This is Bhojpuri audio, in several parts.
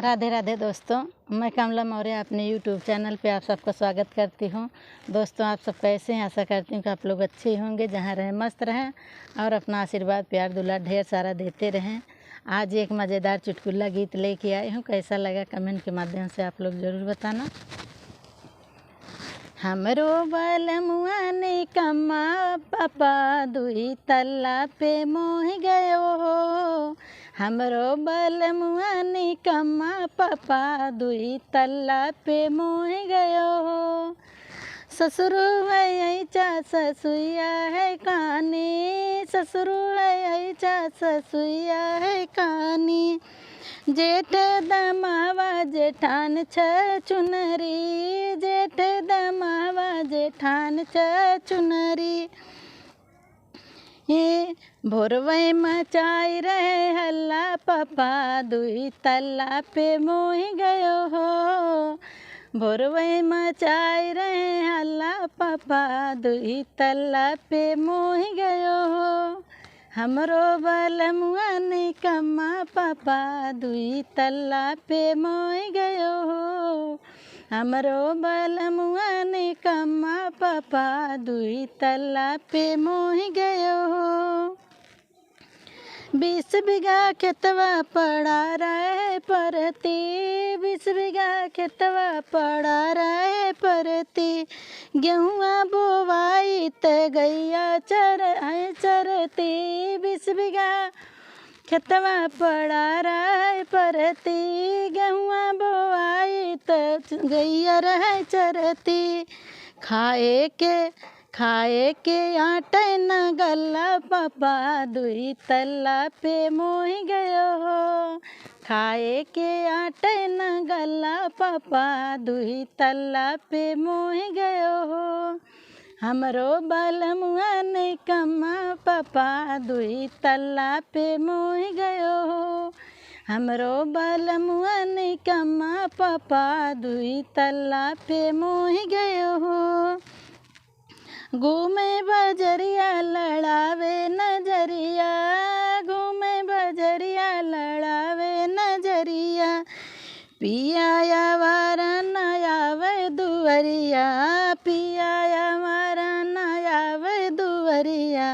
राधे राधे दोस्तों, मैं कमला मौर्य अपने यूट्यूब चैनल पे आप सबका स्वागत करती हूँ। दोस्तों, आप सब कैसे हैं? आशा करती हूँ कि आप लोग अच्छे ही होंगे, जहाँ रहें मस्त रहें और अपना आशीर्वाद प्यार दुलार ढेर सारा देते रहें। आज एक मज़ेदार चुटकुला गीत लेके आई हूँ। कैसा लगा कमेंट के माध्यम से आप लोग ज़रूर बताना। हमरो बलमुआ ने कम्मा पापा दुई तल्ला पे मोह गयो हो। हमरो बलमुआ ने कम्मा पापा दुई तल्ला पे मोह गयो हो। ससुरु है चा ससुया है कानी, ससुरु है चा ससुया है कानी। जेठ दमावा जेठान छ चुनरी, जेठ दमावा जेठान छ चुनरी। ये भोरवै मचाई रहे हल्ला पापा दुई तल्ला पे मोह गयो हो। भोरवै मचाई रहे हल्ला पापा दुई तल्ला पे मोह गयो हो। हमरो बलमुआ ने कम्मा पापा दुई तल्ला पे मोह गयो हो। हमरो बलमुआ ने कम्मा पापा दुई तल्ला पे मोह गयो हो। 20 बीघा खेतवा पड़ा रहे परती, 20 बीघा खेतवा पड़ा रहे परती। गेहुआ बोवाई त गैया चरती, 20 बीघा खेतवा पड़ा रहे परती। गेहुआ बोवाई त गैया रहे चरती। खाए के आटे न गल्ला पापा दुई तल्ला पे मोह गयो हो। खाए के आटे न गल्ला पापा दुई तल्ला पे मोह गयो हो। हमरो बलमुआ ने कम्मा पापा दुई तल्ला पे मोह गयो हो। हमरो बलमुआ ने कम्मा पापा दुई तल्ला पे मोह गयो हो। घूमे बजरिया लड़ावे नजरिया, घूमे बजरिया लड़ावे नजरिया। पिया वारा न आवे दुवरिया, पिया वारा न आवे दुवरिया।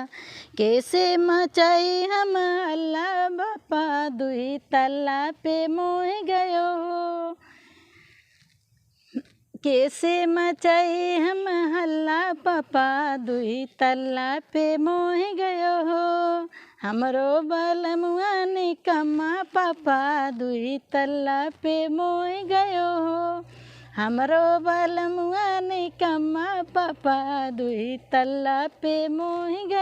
कैसे मचाई हम हल्ला बापा दुई तल्ला पे मोह गयो हो। कैसे मचाई हम हल्ला पापा दुई तल्ला पे मोह गयो हो। हमरो बलमुआ ने कम्मा पापा दुई तल्ला पे मोह गयो हो। हमरो बलमुआ ने कम्मा पापा दुई तल्ला पे मोह गयो।